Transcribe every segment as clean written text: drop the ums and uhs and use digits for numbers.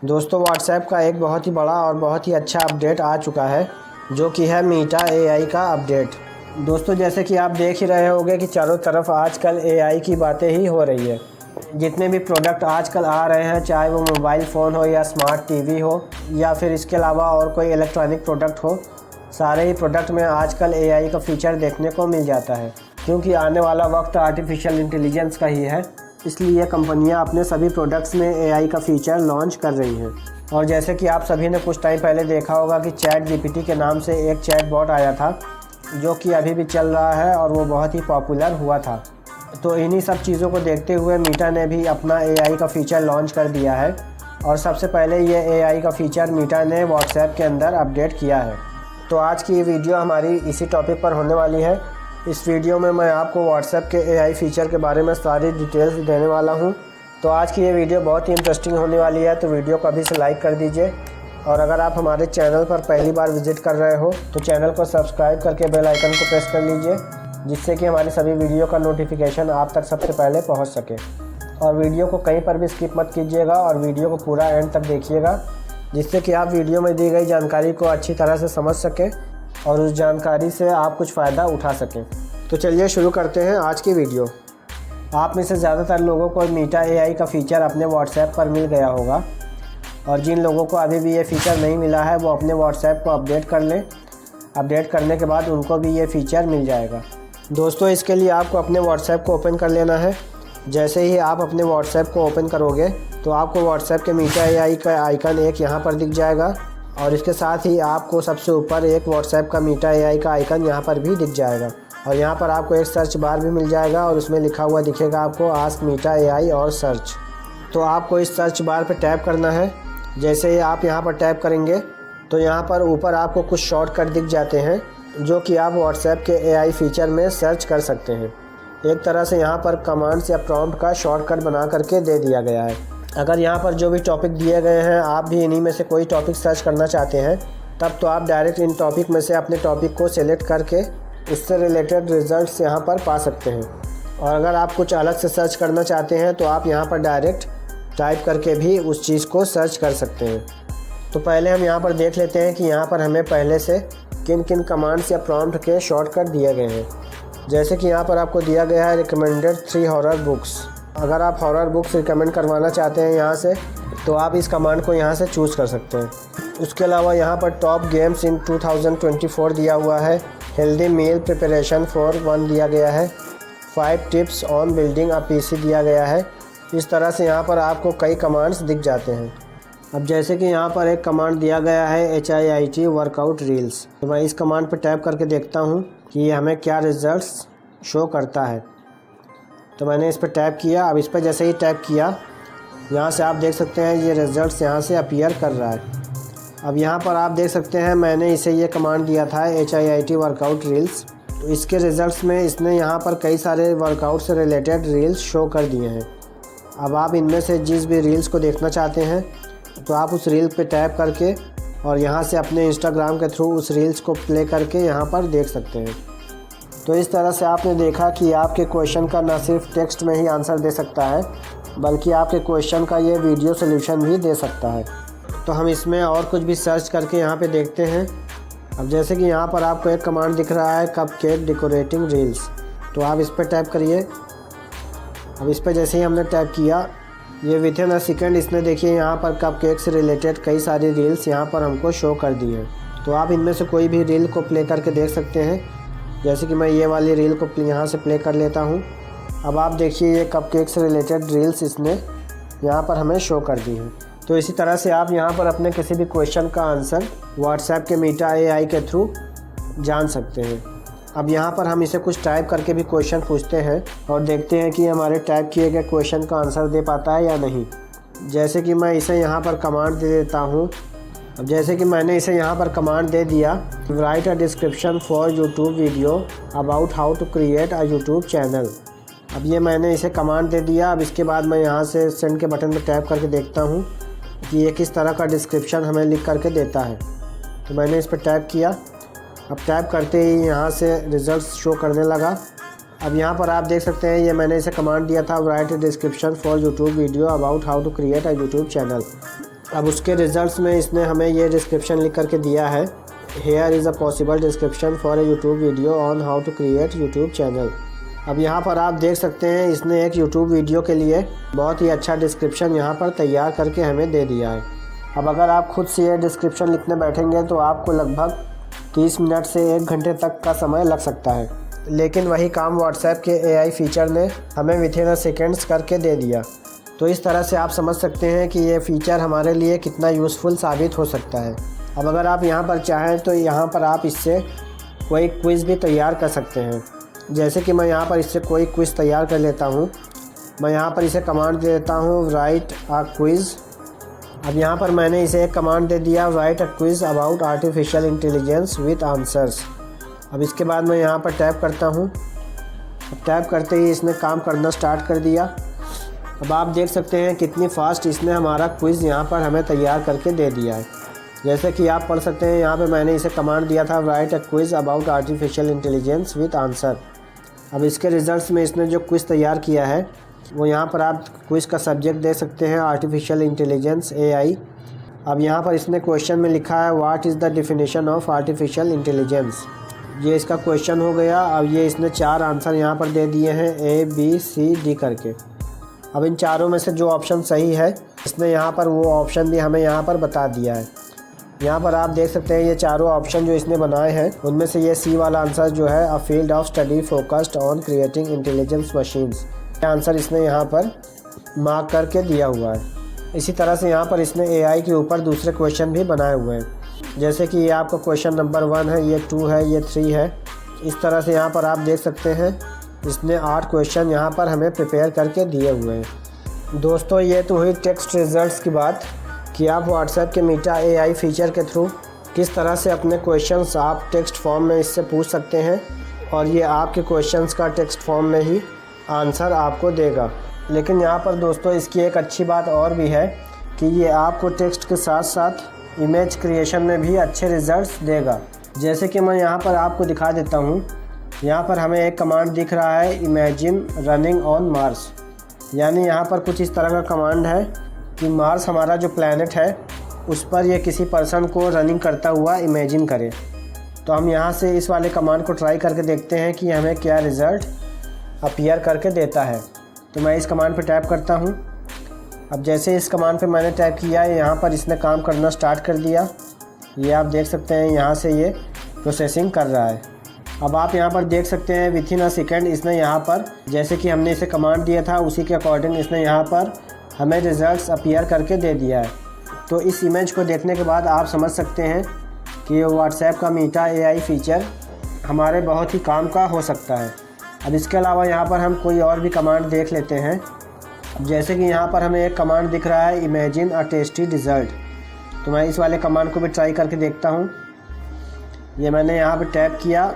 दोस्तों व्हाट्सएप का एक बहुत ही बड़ा और बहुत ही अच्छा अपडेट आ चुका है, जो कि है मीटा एआई का अपडेट। दोस्तों जैसे कि आप देख ही रहे होंगे कि चारों तरफ आजकल एआई की बातें ही हो रही है। जितने भी प्रोडक्ट आजकल आ रहे हैं, चाहे वो मोबाइल फ़ोन हो या स्मार्ट टीवी हो या फिर इसके अलावा और कोई इलेक्ट्रॉनिक प्रोडक्ट हो, सारे ही प्रोडक्ट में आजकल एआई का फ़ीचर देखने को मिल जाता है। क्योंकि आने वाला वक्त आर्टिफिशियल इंटेलिजेंस का ही है, इसलिए कंपनियां अपने सभी प्रोडक्ट्स में एआई का फ़ीचर लॉन्च कर रही हैं। और जैसे कि आप सभी ने कुछ टाइम पहले देखा होगा कि चैट जीपीटी के नाम से एक चैट बॉट आया था, जो कि अभी भी चल रहा है और वो बहुत ही पॉपुलर हुआ था। तो इन्हीं सब चीज़ों को देखते हुए मीटा ने भी अपना एआई का फ़ीचर लॉन्च कर दिया है। और सबसे पहले ये एआई का फ़ीचर मीटा ने व्हाट्सएप के अंदर अपडेट किया है। तो आज की ये वीडियो हमारी इसी टॉपिक पर होने वाली है। इस वीडियो में मैं आपको व्हाट्सएप के एआई फ़ीचर के बारे में सारी डिटेल्स देने वाला हूं। तो आज की ये वीडियो बहुत ही इंटरेस्टिंग होने वाली है, तो वीडियो को अभी से लाइक कर दीजिए। और अगर आप हमारे चैनल पर पहली बार विज़िट कर रहे हो तो चैनल को सब्सक्राइब करके बेल आइकन को प्रेस कर लीजिए, जिससे कि हमारी सभी वीडियो का नोटिफिकेशन आप तक सबसे पहले पहुँच सके। और वीडियो को कहीं पर भी स्किप मत कीजिएगा और वीडियो को पूरा एंड तक देखिएगा, जिससे कि आप वीडियो में दी गई जानकारी को अच्छी तरह से समझ सकें और उस जानकारी से आप कुछ फ़ायदा उठा सकें। तो चलिए शुरू करते हैं आज की वीडियो। आप में से ज़्यादातर लोगों को मीटा एआई का फ़ीचर अपने व्हाट्सएप पर मिल गया होगा, और जिन लोगों को अभी भी ये फ़ीचर नहीं मिला है वो अपने व्हाट्सएप को अपडेट कर लें। अपडेट करने के बाद उनको भी ये फ़ीचर मिल जाएगा। दोस्तों इसके लिए आपको अपने व्हाट्सएप को ओपन कर लेना है। जैसे ही आप अपने व्हाट्सएप को ओपन करोगे तो आपको व्हाट्सएप के मीटा एआई का आइकन एक यहाँ पर दिख जाएगा, और इसके साथ ही आपको सबसे ऊपर एक व्हाट्सएप का मीटा एआई का आइकन यहाँ पर भी दिख जाएगा। और यहाँ पर आपको एक सर्च बार भी मिल जाएगा और उसमें लिखा हुआ दिखेगा आपको आस्क मीटा एआई और सर्च। तो आपको इस सर्च बार पर टैप करना है। जैसे ही आप यहाँ पर टैप करेंगे तो यहाँ पर ऊपर आपको कुछ शॉर्टकट दिख जाते हैं, जो कि आप व्हाट्सएप के एआई फ़ीचर में सर्च कर सकते हैं। एक तरह से यहाँ पर कमांड्स या प्रॉम्प्ट का शॉर्टकट बना करके दे दिया गया है। अगर यहाँ पर जो भी टॉपिक दिए गए हैं आप भी इन्हीं में से कोई टॉपिक सर्च करना चाहते हैं, तब तो आप डायरेक्ट इन टॉपिक में से अपने टॉपिक को सिलेक्ट करके उससे रिलेटेड रिज़ल्ट्स यहाँ पर पा सकते हैं। और अगर आप कुछ अलग से सर्च करना चाहते हैं तो आप यहाँ पर डायरेक्ट टाइप करके भी उस चीज़ को सर्च कर सकते हैं। तो पहले हम यहाँ पर देख लेते हैं कि यहाँ पर हमें पहले से किन किन कमांड्स या प्रॉम्प्ट के शॉर्टकट दिए गए हैं। जैसे कि यहाँ पर आपको दिया गया है रिकमेंडेड 3 हॉरर बुक्स। अगर आप हॉरर बुक्स रिकमेंड करवाना चाहते हैं यहाँ से, तो आप इस कमांड को यहाँ से चूज़ कर सकते हैं। उसके अलावा यहाँ पर टॉप गेम्स इन 2024 दिया हुआ है। हेल्दी मील प्रिपरेशन फॉर 1 दिया गया है। 5 tips on building a PC दिया गया है। इस तरह से यहाँ पर आपको कई कमांड्स दिख जाते हैं। अब जैसे कि यहाँ पर एक कमांड दिया गया है HIIT वर्कआउट रील्स। तो मैं इस कमांड पर टैप करके देखता हूँ कि ये हमें क्या रिज़ल्ट्स शो करता है। तो मैंने इस पर टैप किया। अब इस पर जैसे ही टैप किया, यहाँ से आप देख सकते हैं ये रिज़ल्ट्स यहाँ से अपीयर कर रहा है। अब यहाँ पर आप देख सकते हैं मैंने इसे ये कमांड दिया था HIIT वर्कआउट रील्स। तो इसके रिज़ल्ट्स में इसने यहाँ पर कई सारे वर्कआउट से रिलेटेड रील्स शो कर दिए हैं। अब आप इनमें से जिस भी रील्स को देखना चाहते हैं तो आप उस रील पे टैप करके और यहाँ से अपने इंस्टाग्राम के थ्रू उस रील्स को प्ले करके यहाँ पर देख सकते हैं। तो इस तरह से आपने देखा कि आपके क्वेश्चन का न सिर्फ टेक्स्ट में ही आंसर दे सकता है, बल्कि आपके क्वेश्चन का ये वीडियो सॉल्यूशन भी दे सकता है। तो हम इसमें और कुछ भी सर्च करके यहाँ पे देखते हैं। अब जैसे कि यहाँ पर आपको एक कमांड दिख रहा है कपकेक डेकोरेटिंग रील्स। तो आप इस पर टैप करिए। अब इस पर जैसे ही हमने टैप किया, ये विथिन अ सेकेंड इसने देखिए यहाँ पर कपकेक से रिलेटेड कई सारी रील्स यहाँ पर हमको शो कर दी है। तो आप इनमें से कोई भी रील को प्ले करके देख सकते हैं। जैसे कि मैं ये वाली रील को यहाँ से प्ले कर लेता हूँ। अब आप देखिए ये कपकेक से रिलेटेड रील्स इसने यहाँ पर हमें शो कर दी हैं। तो इसी तरह से आप यहाँ पर अपने किसी भी क्वेश्चन का आंसर व्हाट्सएप के मीटा एआई के थ्रू जान सकते हैं। अब यहाँ पर हम इसे कुछ टाइप करके भी क्वेश्चन पूछते हैं और देखते हैं कि हमारे टाइप किए गए क्वेश्चन का आंसर दे पाता है या नहीं। जैसे कि मैं इसे यहाँ पर कमांड दे देता हूँ। अब जैसे कि मैंने इसे यहाँ पर कमांड दे दिया, write a description for YouTube video about how to create a YouTube channel. अब ये मैंने इसे कमांड दे दिया। अब इसके बाद मैं यहाँ से सेंड के बटन पर टैप करके देखता हूँ कि ये किस तरह का डिस्क्रिप्शन हमें लिख करके देता है। तो मैंने इस पर टैप किया। अब टैप करते ही यहाँ से रिज़ल्ट्स शो करने लगा। अब यहाँ पर आप देख सकते हैं ये मैंने इसे कमांड दिया था write description for YouTube video about how to create a YouTube channel. अब उसके रिज़ल्ट्स में इसने हमें ये डिस्क्रिप्शन लिख करके दिया है, here is a possible description for a YouTube video on how to create YouTube channel. अब यहाँ पर आप देख सकते हैं इसने एक यूट्यूब वीडियो के लिए बहुत ही अच्छा डिस्क्रिप्शन यहाँ पर तैयार करके हमें दे दिया है। अब अगर आप खुद से ये डिस्क्रिप्शन लिखने बैठेंगे तो आपको लगभग 30 मिनट से 1 घंटे तक का समय लग सकता है, लेकिन वही काम व्हाट्सएप के AI फ़ीचर ने हमें विथिन अ सेकेंड्स करके दे दिया। तो इस तरह से आप समझ सकते हैं कि ये फ़ीचर हमारे लिए कितना यूज़फुल साबित हो सकता है। अब अगर आप यहाँ पर चाहें तो यहाँ पर आप इससे कोई क्विज़ भी तैयार कर सकते हैं। जैसे कि मैं यहाँ पर इससे कोई क्विज़ तैयार कर लेता हूँ। मैं यहाँ पर इसे कमांड दे देता हूँ राइट अ क्विज़। अब यहाँ पर मैंने इसे एक कमांड दे दिया, write a quiz about artificial intelligence with answers. अब इसके बाद मैं यहाँ पर टैप करता हूँ। अब टैप करते ही इसने काम करना स्टार्ट कर दिया। अब आप देख सकते हैं कितनी फ़ास्ट इसने हमारा क्विज़ यहाँ पर हमें तैयार करके दे दिया है। जैसे कि आप पढ़ सकते हैं, यहाँ पे मैंने इसे कमांड दिया था, right a quiz about artificial intelligence with answer. अब इसके रिज़ल्ट्स में इसने जो क्विज़ तैयार किया है वो यहाँ पर आप क्विज़ का सब्जेक्ट दे सकते हैं, आर्टिफिशियल इंटेलिजेंस AI। अब यहाँ पर इसने क्वेश्चन में लिखा है, what is the definition of artificial intelligence. ये इसका क्वेश्चन हो गया। अब ये इसने 4 आंसर यहाँ पर दे दिए हैं A B C D करके। अब इन चारों में से जो ऑप्शन सही है इसने यहाँ पर वो ऑप्शन भी हमें यहाँ पर बता दिया है। यहाँ पर आप देख सकते हैं ये चारों ऑप्शन जो इसने बनाए हैं उनमें से ये C वाला आंसर जो है, a field of study focused on creating intelligence machines, ये आंसर इसने यहाँ पर मार्क करके दिया हुआ है। इसी तरह से यहाँ पर इसने AI के ऊपर दूसरे क्वेश्चन भी बनाए हुए हैं। जैसे कि ये आपका क्वेश्चन नंबर 1 है, ये 2 है, ये 3 है। इस तरह से यहाँ पर आप देख सकते हैं इसने 8 क्वेश्चन यहाँ पर हमें प्रिपेयर करके दिए हुए हैं। दोस्तों ये तो हुई टेक्स्ट रिजल्ट्स की बात कि आप व्हाट्सएप के मीटा AI फ़ीचर के थ्रू किस तरह से अपने क्वेश्चंस आप टेक्स्ट फॉर्म में इससे पूछ सकते हैं और ये आपके क्वेश्चंस का टेक्स्ट फॉर्म में ही आंसर आपको देगा। लेकिन यहाँ पर दोस्तों इसकी एक अच्छी बात और भी है कि ये आपको टेक्स्ट के साथ साथ इमेज क्रिएशन में भी अच्छे रिज़ल्ट्स देगा। जैसे कि मैं यहाँ पर आपको दिखा देता हूँ। यहाँ पर हमें एक कमांड दिख रहा है, इमेजिन रनिंग ऑन मार्स। यानी यहाँ पर कुछ इस तरह का कमांड है कि मार्स हमारा जो प्लैनेट है उस पर ये किसी पर्सन को रनिंग करता हुआ इमेजिन करे। तो हम यहाँ से इस वाले कमांड को ट्राई करके देखते हैं कि हमें क्या रिज़ल्ट अपीयर करके देता है। तो मैं इस कमांड पर टैप करता हूँ। अब जैसे इस कमांड पे मैंने टैप किया, यहाँ पर इसने काम करना स्टार्ट कर दिया। ये आप देख सकते हैं यहाँ से ये प्रोसेसिंग कर रहा है। अब आप यहाँ पर देख सकते हैं विथिन अ सेकेंड इसने यहाँ पर, जैसे कि हमने इसे कमांड दिया था उसी के अकॉर्डिंग इसने यहाँ पर हमें रिज़ल्ट्स अपीयर करके दे दिया है। तो इस इमेज को देखने के बाद आप समझ सकते हैं कि व्हाट्सएप का मीटा AI फ़ीचर हमारे बहुत ही काम का हो सकता है। अब इसके अलावा यहाँ पर हम कोई और भी कमांड देख लेते हैं। जैसे कि यहाँ पर हमें एक कमांड दिख रहा है, इमेजिन अ टेस्टी डिज़र्ट। तो मैं इस वाले कमांड को भी ट्राई करके देखता हूँ। ये मैंने यहाँ पर टैप किया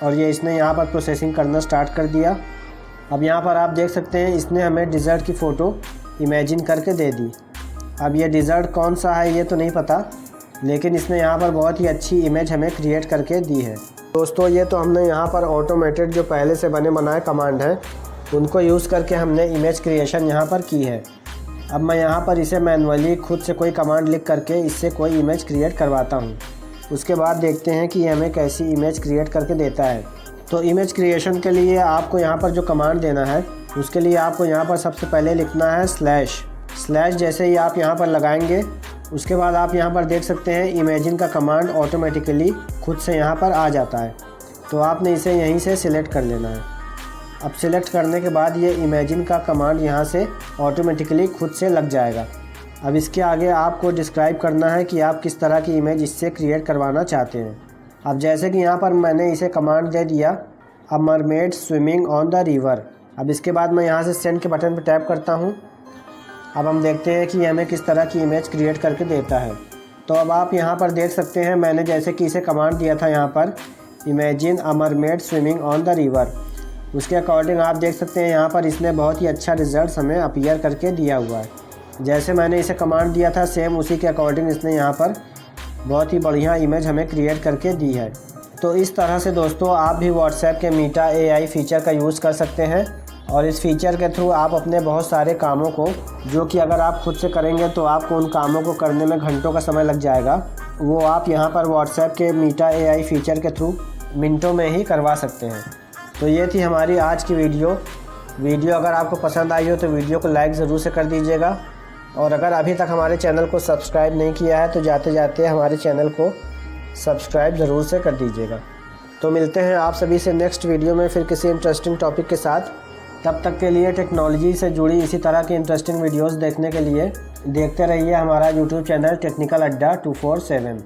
और ये इसने यहाँ पर प्रोसेसिंग करना स्टार्ट कर दिया। अब यहाँ पर आप देख सकते हैं इसने हमें डिज़र्ट की फ़ोटो इमेजिन करके दे दी। अब ये डिज़र्ट कौन सा है ये तो नहीं पता, लेकिन इसने यहाँ पर बहुत ही अच्छी इमेज हमें क्रिएट करके दी है। दोस्तों ये तो हमने यहाँ पर ऑटोमेटेड जो पहले से बने बनाए कमांड हैं उनको यूज़ करके हमने इमेज क्रिएशन यहाँ पर की है। अब मैं यहाँ पर इसे मैनुअली खुद से कोई कमांड लिख करके इससे कोई इमेज क्रिएट करवाता हूँ। उसके बाद देखते हैं कि हमें कैसी इमेज क्रिएट करके देता है। तो इमेज क्रिएशन के लिए आपको यहाँ पर जो कमांड देना है उसके लिए आपको यहाँ पर सबसे पहले लिखना है स्लैश। जैसे ही आप यहाँ पर लगाएंगे उसके बाद आप यहाँ पर देख सकते हैं इमेजिन का कमांड ऑटोमेटिकली खुद से यहाँ पर आ जाता है। तो आपने इसे यहीं से सिलेक्ट कर लेना है। अब सिलेक्ट करने के बाद ये इमेजिन का कमांड यहाँ से ऑटोमेटिकली खुद से लग जाएगा। अब इसके आगे आपको डिस्क्राइब करना है कि आप किस तरह की इमेज इससे क्रिएट करवाना चाहते हैं। अब जैसे कि यहाँ पर मैंने इसे कमांड दे दिया, a mermaid swimming on the river. अब इसके बाद मैं यहाँ से सेंड के बटन पर टैप करता हूँ। अब हम देखते हैं कि हमें किस तरह की इमेज क्रिएट करके देता है। तो अब आप यहाँ पर देख सकते हैं मैंने जैसे कि इसे कमांड दिया था यहाँ पर, imagine a mermaid swimming on the river. उसके अकॉर्डिंग आप देख सकते हैं यहाँ पर इसने बहुत ही अच्छा रिज़ल्ट हमें अपीयर करके दिया हुआ है। जैसे मैंने इसे कमांड दिया था सेम उसी के अकॉर्डिंग इसने यहाँ पर बहुत ही बढ़िया इमेज हमें क्रिएट करके दी है। तो इस तरह से दोस्तों आप भी व्हाट्सएप के मीटा AI फ़ीचर का यूज़ कर सकते हैं और इस फीचर के थ्रू आप अपने बहुत सारे कामों को, जो कि अगर आप खुद से करेंगे तो आपको उन कामों को करने में घंटों का समय लग जाएगा, वो आप यहाँ पर व्हाट्सएप के मीटा AI फीचर के थ्रू मिनटों में ही करवा सकते हैं। तो ये थी हमारी आज की वीडियो अगर आपको पसंद आई हो तो वीडियो को लाइक ज़रूर से कर दीजिएगा, और अगर अभी तक हमारे चैनल को सब्सक्राइब नहीं किया है तो जाते जाते हमारे चैनल को सब्सक्राइब ज़रूर से कर दीजिएगा। तो मिलते हैं आप सभी से नेक्स्ट वीडियो में फिर किसी इंटरेस्टिंग टॉपिक के साथ। तब तक के लिए टेक्नोलॉजी से जुड़ी इसी तरह की इंटरेस्टिंग वीडियोस देखने के लिए देखते रहिए हमारा यूट्यूब चैनल टेक्निकल अड्डा 247।